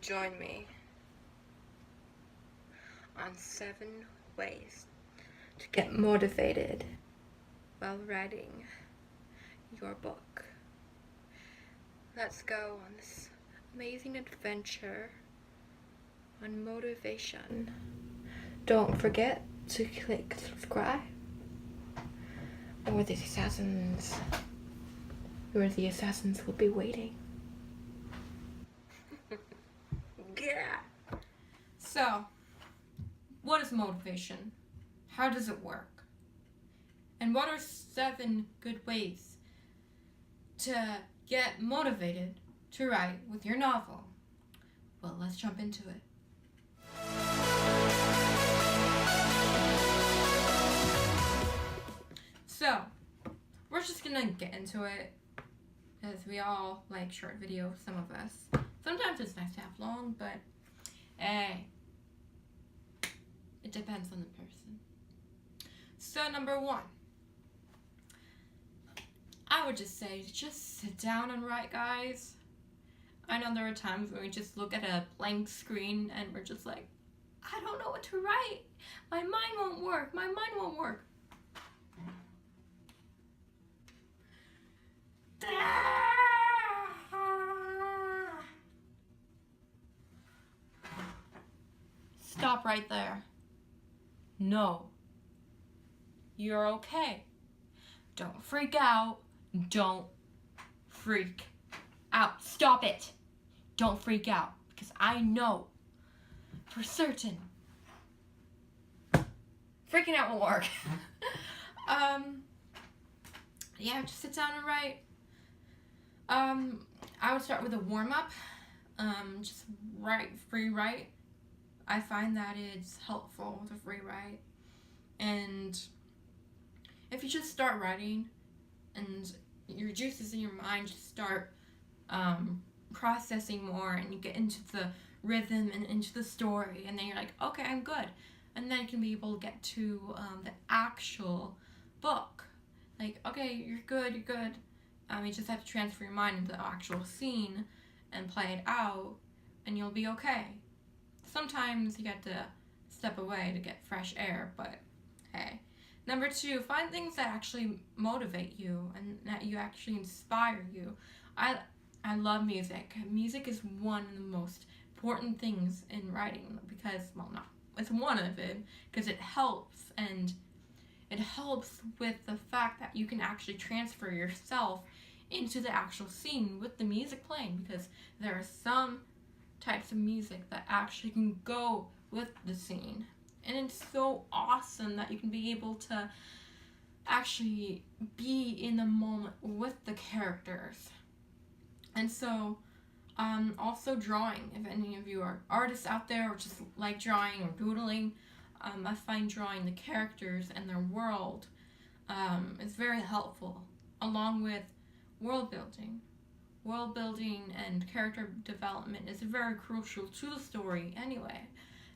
join me on 7 ways to get motivated while writing your book. Let's go on this amazing adventure on motivation. Don't forget to click subscribe, or the assassins will be waiting. Yeah. So, what is motivation? How does it work? And what are 7 good ways to get motivated to write with your novel? Well, let's jump into it. So, we're just gonna get into it, because we all like short videos, some of us. Sometimes it's nice to have long, but hey, it depends on the person. So number 1, I would just say, just sit down and write, guys. I know there are times when we just look at a blank screen and we're just like, I don't know what to write. My mind won't work. Stop right there. No. You're okay. Don't freak out. Don't freak out. Stop it. Don't freak out, because I know for certain freaking out won't work. Yeah, just sit down and write. I would start with a warm-up. Just free write. I find that it's helpful to free write. And if you just start writing and your juices in your mind just start processing more, and you get into the rhythm and into the story, and then you're like, okay, I'm good. And then you can be able to get to the actual book. Like, okay, you're good. You just have to transfer your mind into the actual scene and play it out, and you'll be okay. Sometimes you get to step away to get fresh air, but hey. Number 2, find things that actually motivate you and that you actually inspire you. I love music. Music is one of the most important things in writing, because, well, no, it's one of it, because it helps, and it helps with the fact that you can actually transfer yourself into the actual scene with the music playing, because there are some types of music that actually can go with the scene. And it's so awesome that you can be able to actually be in the moment with the characters. And so, also drawing. If any of you are artists out there or just like drawing or doodling, I find drawing the characters and their world is very helpful, along with world building. World building and character development is very crucial to the story anyway.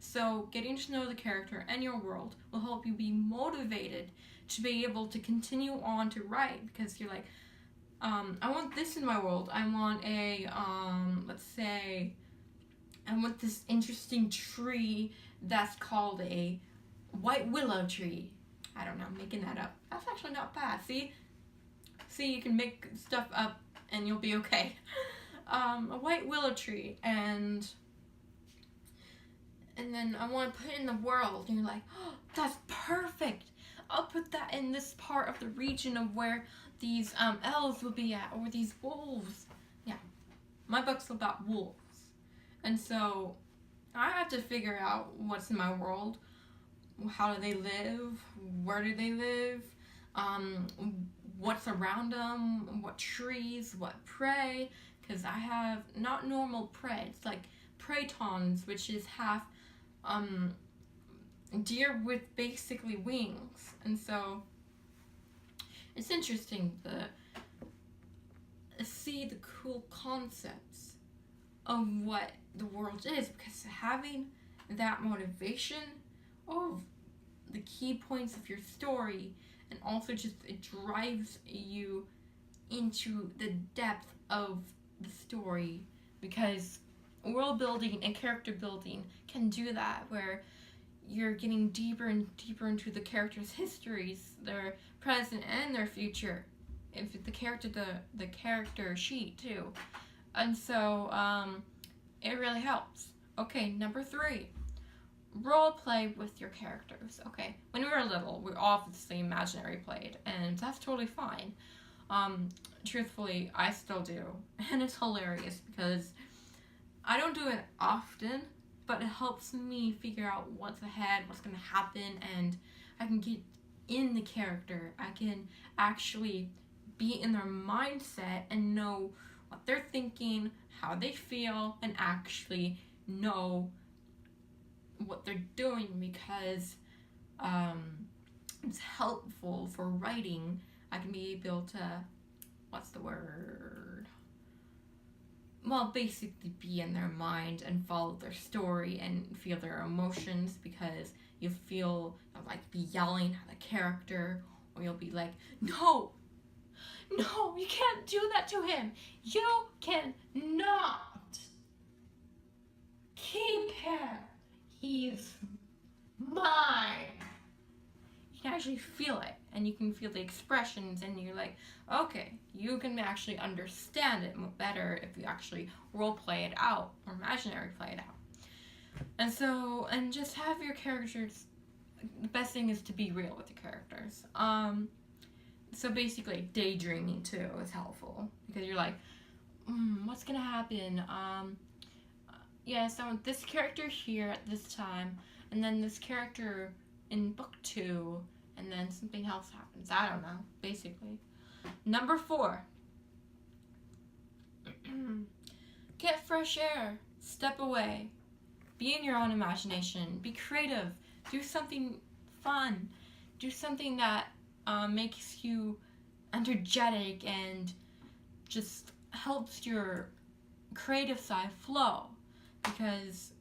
So getting to know the character and your world will help you be motivated to be able to continue on to write, because you're like, I want this in my world. I want a, let's say, I want this interesting tree that's called a white willow tree. I don't know, I'm making that up. That's actually not bad. See, you can make stuff up and you'll be okay. A white willow tree, and then I want to put it in the world, and you're like, oh, that's perfect. I'll put that in this part of the region of where these elves will be at, or these wolves. Yeah, my book's about wolves, and so I have to figure out what's in my world. How do they live? Where do they live? What's around them? What trees? What prey? Because I have not normal prey. It's like preytons, which is half deer with basically wings. And so it's interesting to see the cool concepts of what the world is, because having that motivation of the key points of your story, and also just it drives you into the depth of the story, because world building and character building can do that, where you're getting deeper and deeper into the characters' histories, their present and their future. If the character sheet too, and so it really helps. Okay, number 3, role play with your characters. Okay, when we were little, we obviously imaginary played, and that's totally fine. Truthfully, I still do, and it's hilarious because I don't do it often, but it helps me figure out what's ahead, what's gonna happen, and I can get in the character. I can actually be in their mindset and know what they're thinking, how they feel, and actually know what they're doing, because it's helpful for writing. I can be able to, what's the word? Well, basically be in their mind and follow their story and feel their emotions, because you feel like be yelling at the character, or you'll be like, no, you can't do that to him. You cannot keep him. He's mine. You can actually feel it, and you can feel the expressions, and you're like, okay, you can actually understand it better if you actually role play it out or imaginary play it out. And so, and just have your characters, the best thing is to be real with the characters. So basically, daydreaming too is helpful, because you're like, what's gonna happen? Yeah, so this character here at this time, and then this character in book 2, and then something else happens. I don't know, basically. Number 4, get fresh air, step away, be in your own imagination, be creative, do something fun, do something that makes you energetic and just helps your creative side flow, because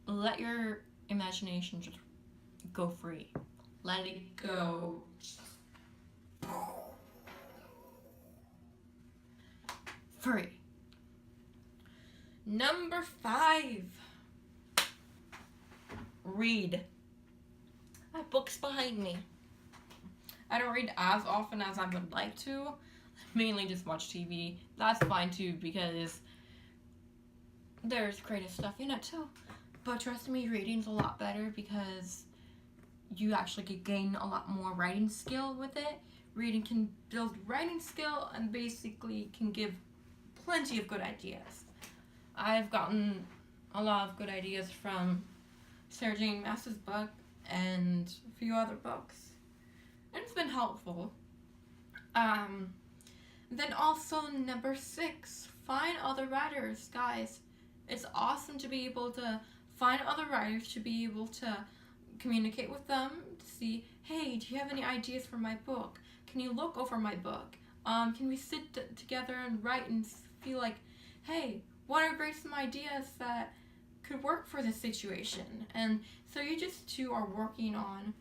let your imagination just go free. Let it go. Free. Number 5. Read. I have books behind me. I don't read as often as I would like to. I mainly just watch TV. That's fine too, because there's creative stuff in it too. But trust me, reading's a lot better, because you actually could gain a lot more writing skill with it. Reading can build writing skill and basically can give plenty of good ideas. I've gotten a lot of good ideas from Sarah Jane Maas's book and a few other books. And it's been helpful. Then also number 6, find other writers, guys. It's awesome to be able to find other writers, to be able to communicate with them, to see, hey, do you have any ideas for my book? Can you look over my book? Can we sit together and write and feel like, hey, what are some ideas that could work for this situation? And so you just two are working on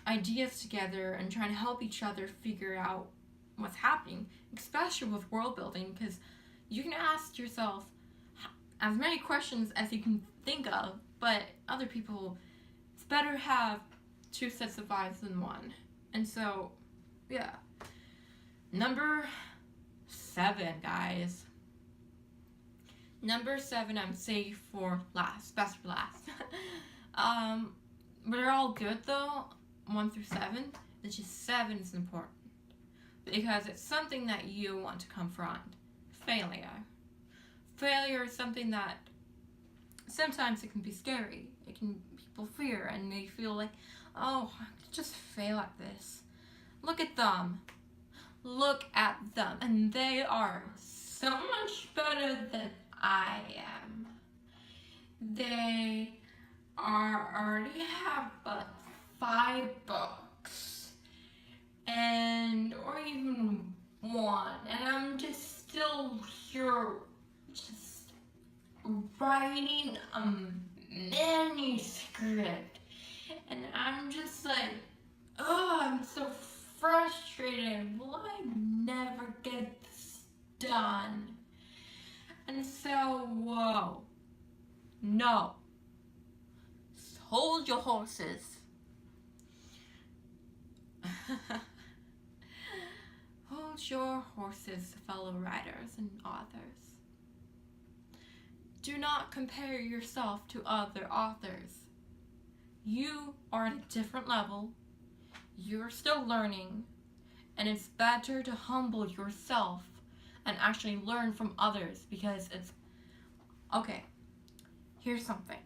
ideas together and trying to help each other figure out what's happening, especially with world building, because you can ask yourself as many questions as you can think of, but other people, it's better to have 2 sets of eyes than 1. And so, yeah. Number 7, guys. Number 7, I'm safe for last, best for last. But they're all good though, 1 through 7. It's just 7 is important, because it's something that you want to confront. Failure. Failure is something that sometimes it can be scary. It can, people fear, and they feel like, oh, I could just fail at this. Look at them. Look at them. And they are so much better than I am. They already have but 5 books. Or even 1. And I'm just still here, just writing a manuscript, and I'm just like, oh, I'm so frustrated. Will I never get this done? And so, whoa. No. Hold your horses. Hold your horses, fellow writers and authors. Do not compare yourself to other authors. You are at a different level. You're still learning. And it's better to humble yourself and actually learn from others, because it's... Okay, here's something.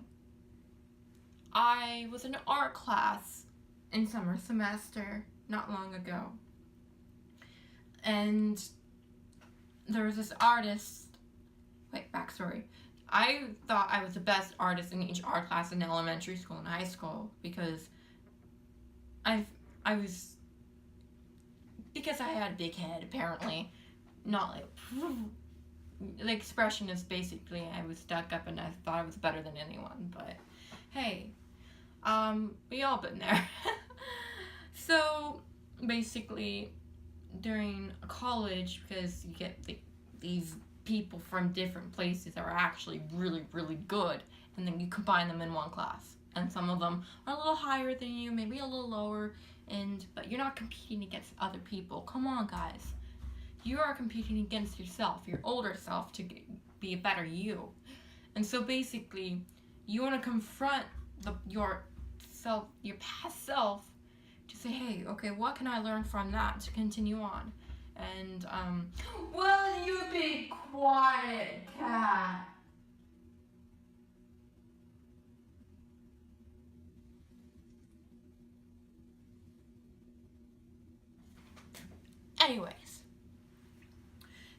I was in an art class in summer semester not long ago. And there was this artist... Wait, backstory. I thought I was the best artist in each art class in elementary school and high school because I was... Because I had a big head, apparently. Not like... The expression is basically I was stuck up and I thought I was better than anyone, but hey, we all been there. So basically during college, because you get these people from different places that are actually really, really good, and then you combine them in one class, and some of them are a little higher than you, maybe a little lower, but you're not competing against other people. Come on, guys. You are competing against yourself, your older self, to be a better you. And so basically, you want to confront your past self, to say, hey, okay, what can I learn from that to continue on? And, will you be quiet, cat? Anyways.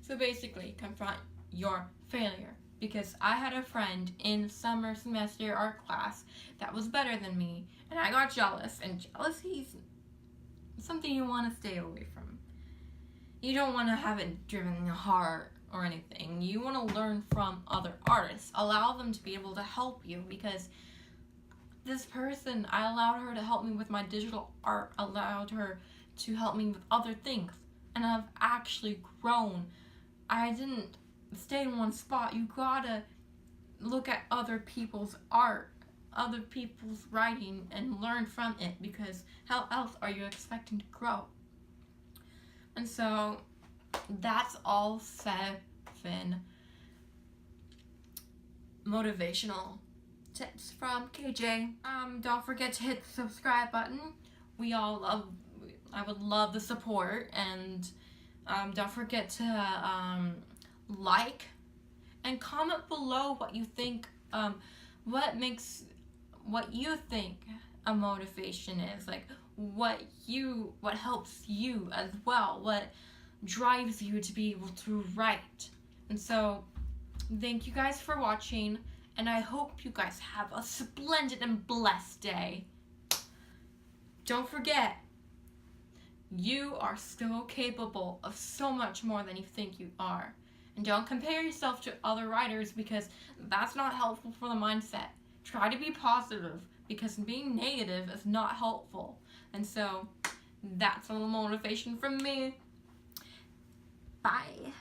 So basically, confront your failure. Because I had a friend in summer semester art class that was better than me, and I got jealous, and jealousy is something you want to stay away from. You don't want to have it driven in your heart or anything. You want to learn from other artists. Allow them to be able to help you, because this person, I allowed her to help me with my digital art, allowed her to help me with other things, and I've actually grown. I didn't stay in one spot. You gotta look at other people's art, other people's writing, and learn from it, because how else are you expecting to grow? And so that's all 7 motivational tips from KJ. Don't forget to hit the subscribe button. I would love the support, and don't forget to like and comment below what you think, what you think a motivation is, like what helps you as well, what drives you to be able to write. And so thank you guys for watching, and I hope you guys have a splendid and blessed day. Don't forget, you are still capable of so much more than you think you are. And don't compare yourself to other writers, because that's not helpful for the mindset. Try to be positive, because being negative is not helpful. And so that's a little motivation from me. Bye.